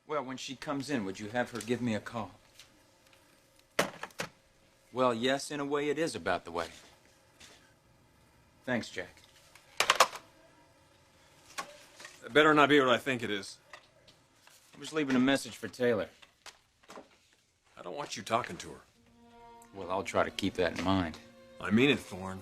Well, when she comes in, would you have her give me a call? Well, yes, in a way it is about the wedding. Thanks, Jack. It better not be what I think it is. I was leaving a message for Taylor. I don't want you talking to her. Well, I'll try to keep that in mind. I mean it, Thorne.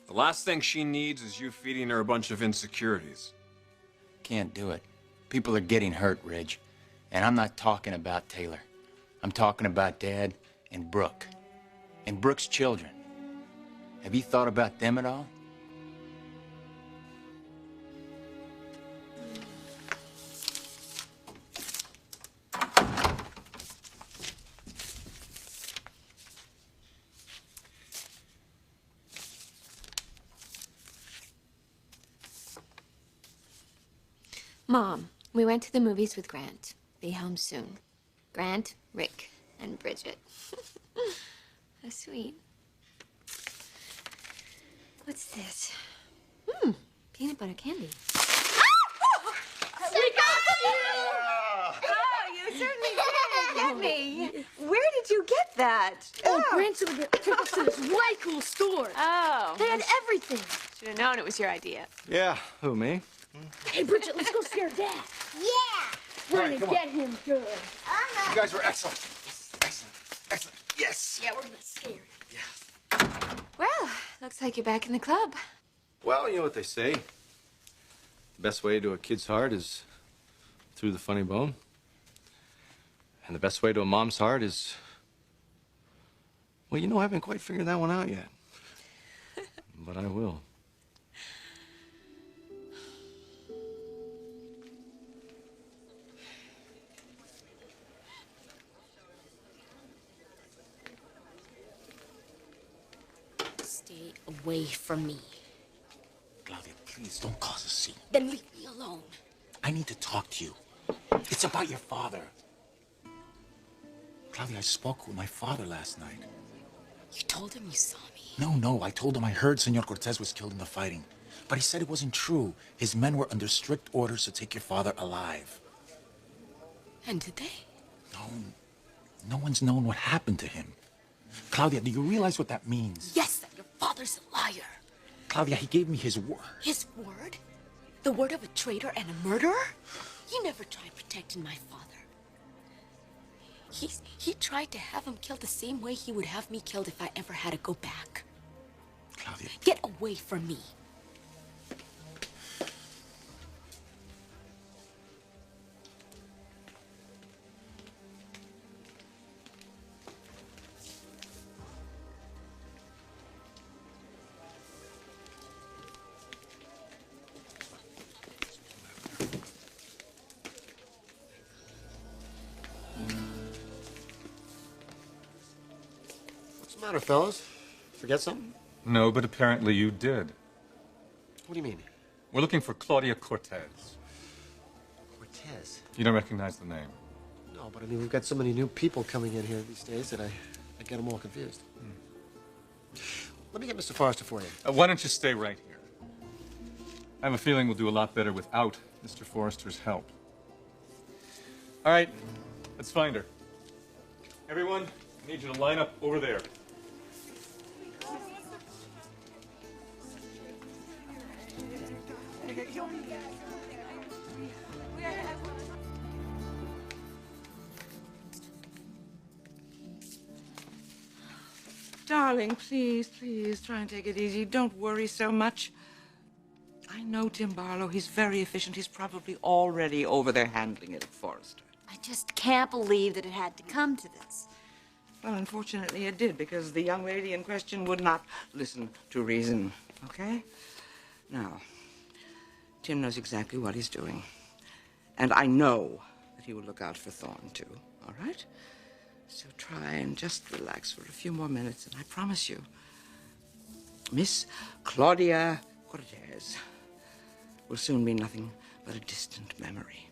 The last thing she needs is you feeding her a bunch of insecurities. Can't do it. People are getting hurt, Ridge. And I'm not talking about Taylor. I'm talking about Dad and Brooke. And Brooke's children. Have you thought about them at all? Mom, we went to the movies with Grant. Be home soon. Grant, Rick, and Bridget. How sweet. What's this? Peanut butter candy. We got you! Oh, you certainly did get me. Where did you get that? Oh, Grant took us to this way cool store. Oh. They had everything. Should have known it was your idea. Yeah, who, me? Hey, Bridget, let's go scare Dad. Yeah! We're gonna get him good. You guys were excellent. Excellent. Excellent. Yes! Yeah, we're gonna scare him. Well, looks like you're back in the club. Well, you know what they say. The best way to a kid's heart is through the funny bone. And the best way to a mom's heart is... Well, you know, I haven't quite figured that one out yet. But I will. Stay away from me. Claudia, please don't cause a scene. Then leave me alone. I need to talk to you. It's about your father. Claudia, I spoke with my father last night. You told him you saw me. No, I told him I heard Senor Cortez was killed in the fighting. But he said it wasn't true. His men were under strict orders to take your father alive. And did they? No one's known what happened to him. Claudia, do you realize what that means? Yes, that your father's a liar. Claudia, he gave me his word. His word? The word of a traitor and a murderer? You never tried protecting my father. He tried to have him killed the same way he would have me killed if I ever had to go back. Claudia. Get away from me. What's the matter, fellas? Forget something? No, but apparently you did. What do you mean? We're looking for Claudia Cortez. Cortez? You don't recognize the name? No, but I mean, we've got so many new people coming in here these days that I get them all confused. Let me get Mr. Forrester for you. Why don't you stay right here? I have a feeling we'll do a lot better without Mr. Forrester's help. All right, let's find her. Everyone, I need you to line up over there. Darling, please, try and take it easy. Don't worry so much. I know Tim Barlow. He's very efficient. He's probably already over there handling it at Forrester. I just can't believe that it had to come to this. Well, unfortunately it did, because the young lady in question would not listen to reason, okay? Now, Tim knows exactly what he's doing. And I know that he will look out for Thorne, too, all right? So try and just relax for a few more minutes, and I promise you, Miss Claudia Cortez will soon be nothing but a distant memory.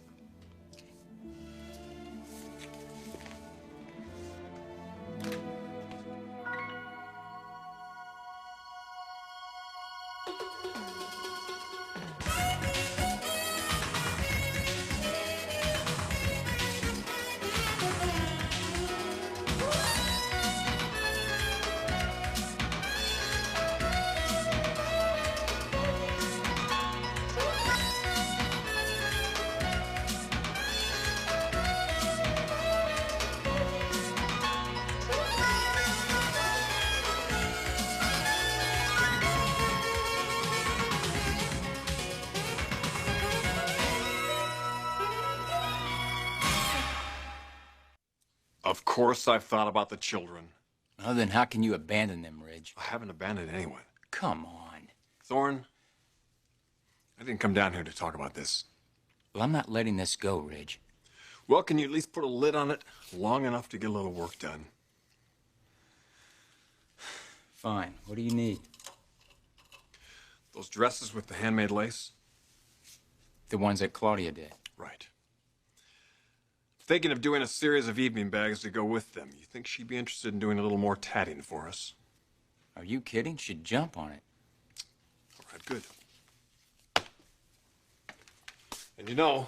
Of course I've thought about the children. Well, then how can you abandon them, Ridge? I haven't abandoned anyone. Come on. Thorne, I didn't come down here to talk about this. Well, I'm not letting this go, Ridge. Well, can you at least put a lid on it long enough to get a little work done? Fine. What do you need? Those dresses with the handmade lace? The ones that Claudia did. Right. Thinking of doing a series of evening bags to go with them. You think she'd be interested in doing a little more tatting for us? Are you kidding? She'd jump on it. All right, good. And you know,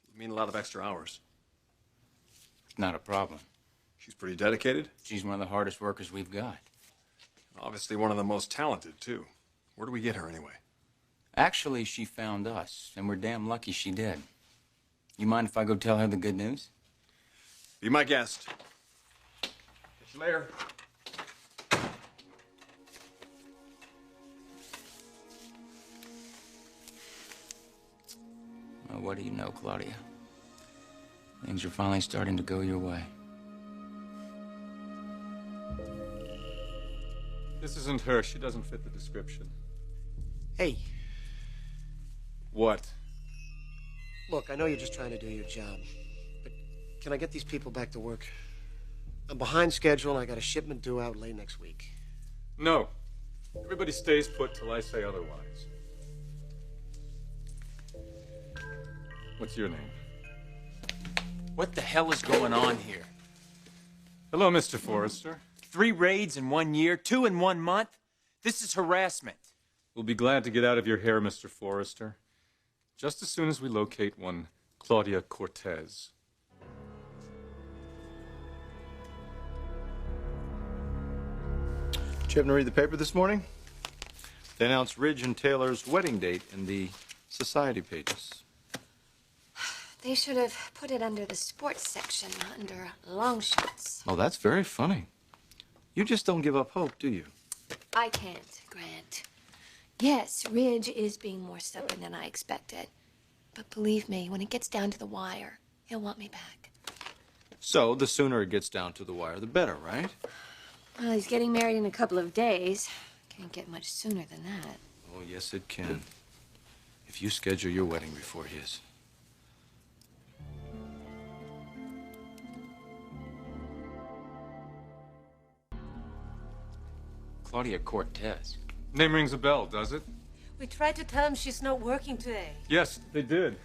it'll mean a lot of extra hours. It's not a problem. She's pretty dedicated. She's one of the hardest workers we've got. Obviously one of the most talented, too. Where do we get her, anyway? Actually, she found us, and we're damn lucky she did. You mind if I go tell her the good news? Be my guest. Catch you later. Well, what do you know, Claudia? Things are finally starting to go your way. This isn't her. She doesn't fit the description. Hey, What? look, I know you're just trying to do your job, but can I get these people back to work? I'm behind schedule and I got a shipment due out late next week. No. Everybody stays put till I say otherwise. What's your name? What the hell is going on here? Hello, Mr. Forrester. 3 raids in 1 year, 2 in 1 month? This is harassment. We'll be glad to get out of your hair, Mr. Forrester. Just as soon as we locate one Claudia Cortez. Did you happen to read the paper this morning? They announced Ridge and Taylor's wedding date in the society pages. They should have put it under the sports section, not under long shots. Oh, that's very funny. You just don't give up hope, do you? I can't, Grant. Yes, Ridge is being more stubborn than I expected. But believe me, when it gets down to the wire, he'll want me back. So, the sooner it gets down to the wire, the better, right? Well, he's getting married in a couple of days. Can't get much sooner than that. Oh, yes, it can. If you schedule your wedding before his. Claudia Cortez. Name rings a bell, does it? We tried to tell him she's not working today. Yes, they did.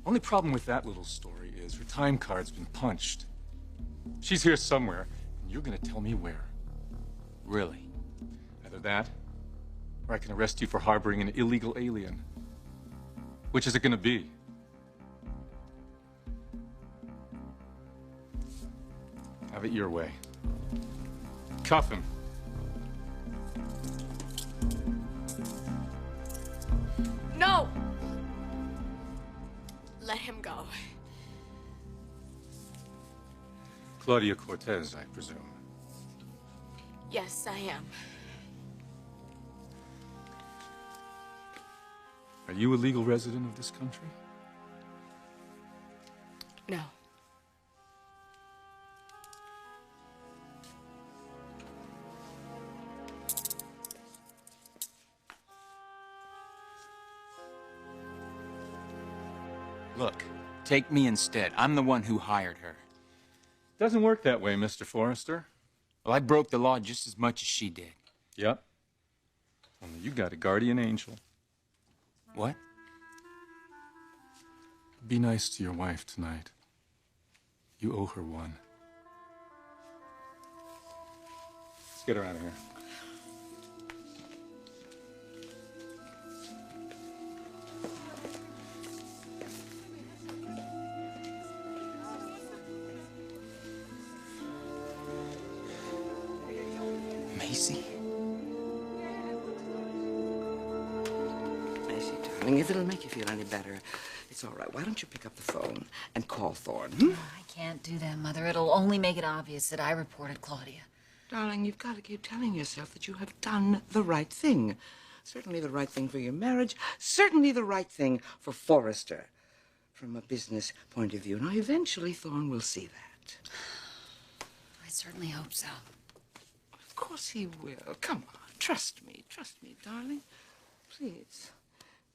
Only problem with that little story is her time card's been punched. She's here somewhere, and you're gonna tell me where. Really? Either that, or I can arrest you for harboring an illegal alien. Which is it gonna be? Have it your way. Cuff him. No! Let him go. Claudia Cortez, I presume. Yes, I am. Are you a legal resident of this country? No. Look, take me instead. I'm the one who hired her. Doesn't work that way, Mr. Forrester. Well, I broke the law just as much as she did. Yep. Only you got a guardian angel. What? Be nice to your wife tonight. You owe her one. Let's get her out of here. Macy? Macy, darling, if it'll make you feel any better, it's all right. Why don't you pick up the phone and call Thorne? Hmm? I can't do that, Mother. It'll only make it obvious that I reported Claudia. Darling, you've got to keep telling yourself that you have done the right thing. Certainly the right thing for your marriage. Certainly the right thing for Forrester. From a business point of view. Now, eventually, Thorne will see that. I certainly hope so. Of course he will. Come on, trust me, darling. Please.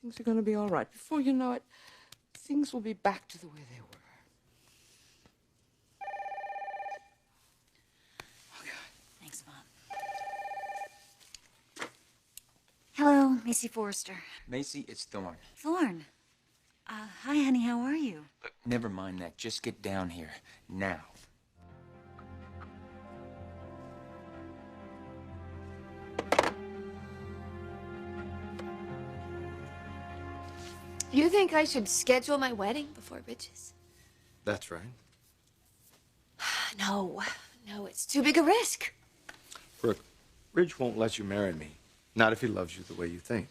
Things are going to be all right. Before you know it, things will be back to the way they were. Thanks, Mom. Hello, Macy Forrester. Macy, it's Thorne. Thorne. Hi, honey, how are you? Look, never mind that. Just get down here. Now. You think I should schedule my wedding before Ridge's? That's right. No, it's too big a risk. Brooke, Ridge won't let you marry me. Not if he loves you the way you think.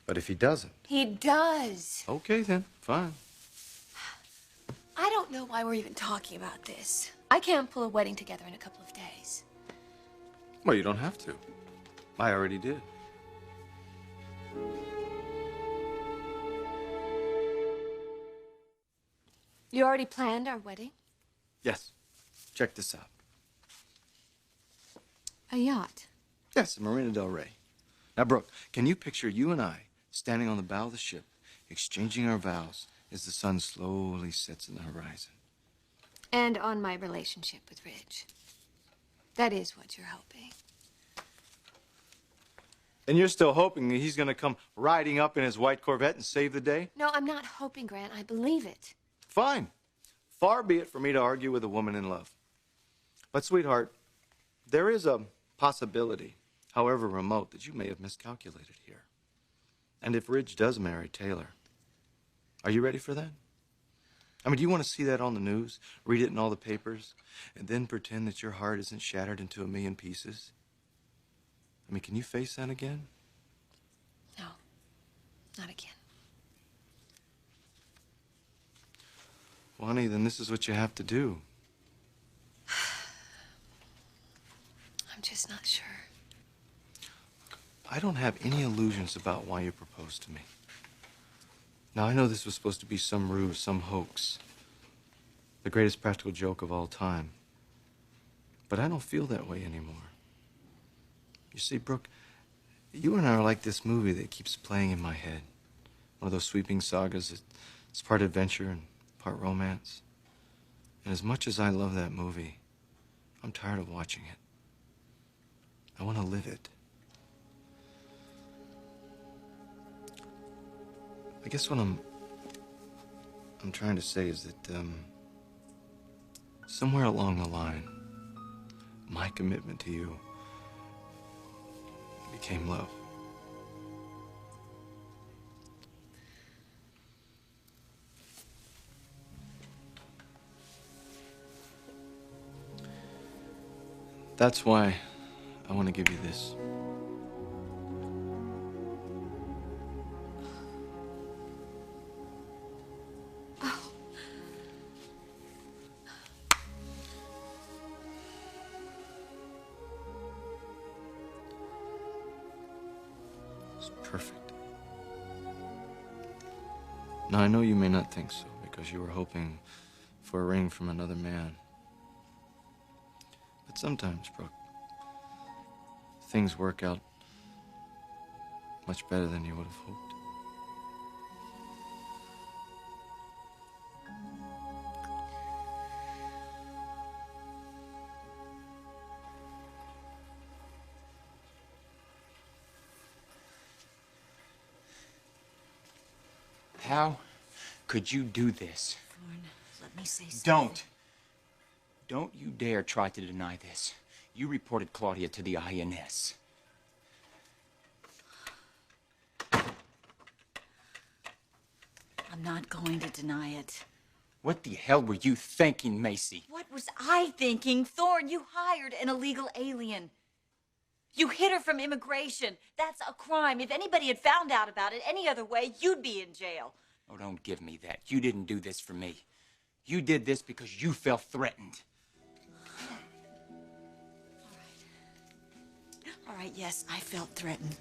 But if he doesn't... He does. Okay, then. Fine. I don't know why we're even talking about this. I can't pull a wedding together in a couple of days. Well, you don't have to. I already did. You already planned our wedding? Yes. Check this out. A yacht. Yes, Marina del Rey. Now, Brooke, can you picture you and I standing on the bow of the ship, exchanging our vows as the sun slowly sets in the horizon? And on my relationship with Ridge. That is what you're hoping. And you're still hoping that he's going to come riding up in his white Corvette and save the day? No, I'm not hoping, Grant. I believe it. Fine. Far be it for me to argue with a woman in love. But, sweetheart, there is a possibility, however remote, that you may have miscalculated here. And if Ridge does marry Taylor, are you ready for that? I mean, do you want to see that on the news, read it in all the papers, and then pretend that your heart isn't shattered into a million pieces? I mean, can you face that again? No, not again. Well, honey, then this is what you have to do. I'm just not sure. I don't have any illusions about why you proposed to me. Now, I know this was supposed to be some ruse, some hoax. The greatest practical joke of all time. But I don't feel that way anymore. You see, Brooke, you and I are like this movie that keeps playing in my head. One of those sweeping sagas that's part adventure and part romance. And as much as I love that movie, I'm tired of watching it. I want to live it. I guess what I'm trying to say is that somewhere along the line, my commitment to you became love. That's why I want to give you this. It's perfect. Now, I know you may not think so, because you were hoping for a ring from another man. But sometimes, Brooke, things work out much better than you would have hoped. How could you do this? Thorne, let me say something. Don't. Don't you dare try to deny this. You reported Claudia to the INS. I'm not going to deny it. What the hell were you thinking, Macy? What was I thinking? Thorne, you hired an illegal alien. You hid her from immigration. That's a crime. If anybody had found out about it any other way, you'd be in jail. Oh, don't give me that. You didn't do this for me. You did this because you felt threatened. All right, yes, I felt threatened.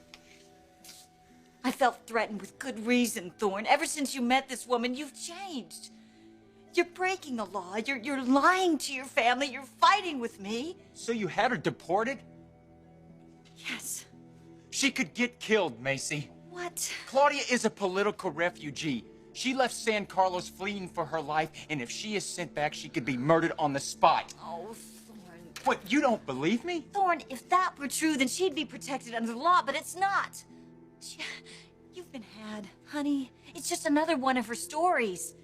I felt threatened with good reason, Thorne. Ever since you met this woman, you've changed. You're breaking the law. You're lying to your family. You're fighting with me. So you had her deported? Yes. She could get killed, Macy. What? Claudia is a political refugee. She left San Carlos fleeing for her life, and if she is sent back, she could be murdered on the spot. Oh, Thorne. What, you don't believe me? Thorne, if that were true, then she'd be protected under the law, but it's not. You've been had, honey. It's just another one of her stories.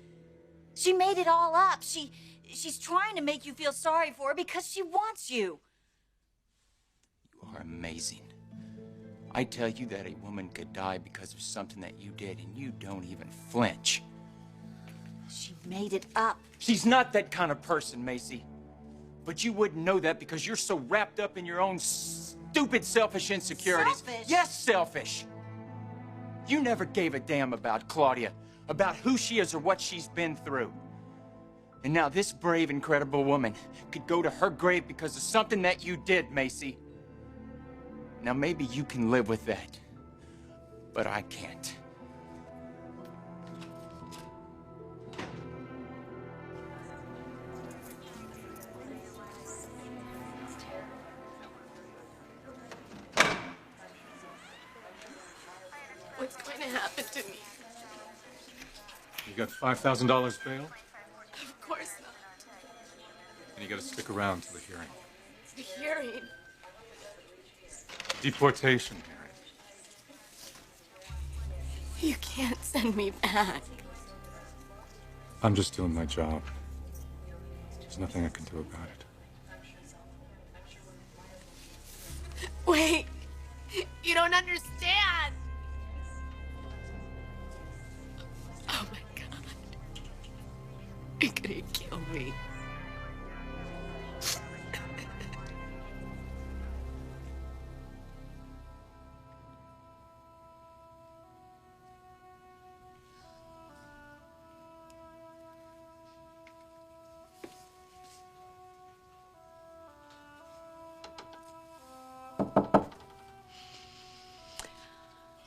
She made it all up. She's trying to make you feel sorry for her because she wants you. You are amazing. I tell you that a woman could die because of something that you did, and you don't even flinch. She made it up. She's not that kind of person, Macy. But you wouldn't know that because you're so wrapped up in your own stupid, selfish insecurities. Selfish? Yes, selfish. You never gave a damn about Claudia, about who she is or what she's been through. And now this brave, incredible woman could go to her grave because of something that you did, Macy. Now maybe you can live with that, but I can't. What's going to happen to me? You got $5,000 bail, Of course not. and you got to stick around till the hearing. The hearing. Deportation hearing. You can't send me back. I'm just doing my job. There's nothing I can do about it. Wait. You don't understand. Oh my God. You're gonna kill me.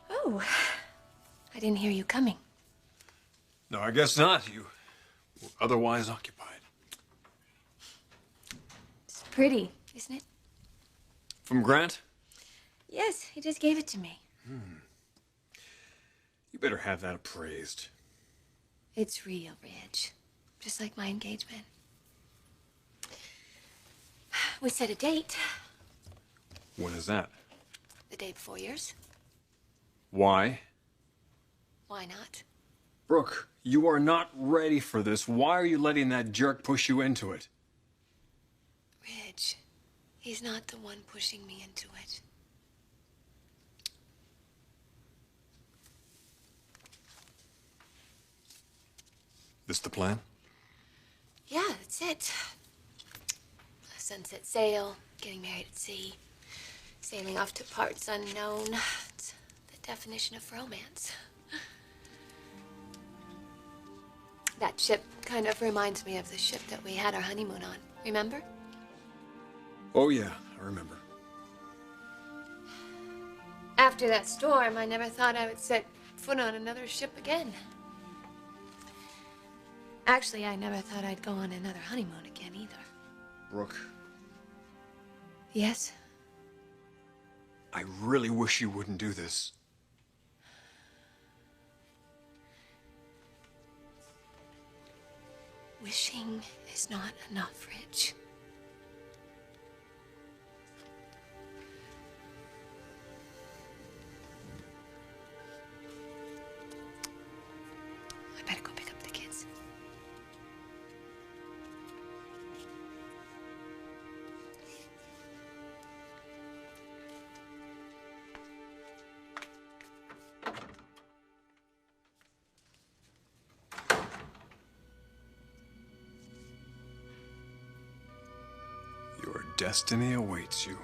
Oh, I didn't hear you coming. No, I guess not. You were otherwise occupied. It's pretty, isn't it? From Grant? Yes, he just gave it to me. You better have that appraised. It's real, Ridge. Just like my engagement. We set a date. When is that? The day before yours. Why? Why not? Brooke, you are not ready for this. Why are you letting that jerk push you into it? Ridge, he's not the one pushing me into it. This the plan? Yeah, that's it. A sunset sail, getting married at sea, sailing off to parts unknown. It's the definition of romance. That ship kind of reminds me of the ship that we had our honeymoon on. Remember? Oh, yeah, I remember. After that storm, I never thought I would set foot on another ship again. Actually, I never thought I'd go on another honeymoon again either. Brooke, Yes? I really wish you wouldn't do this. Wishing is not enough, Rich. I better go pick up the kids. Your destiny awaits you.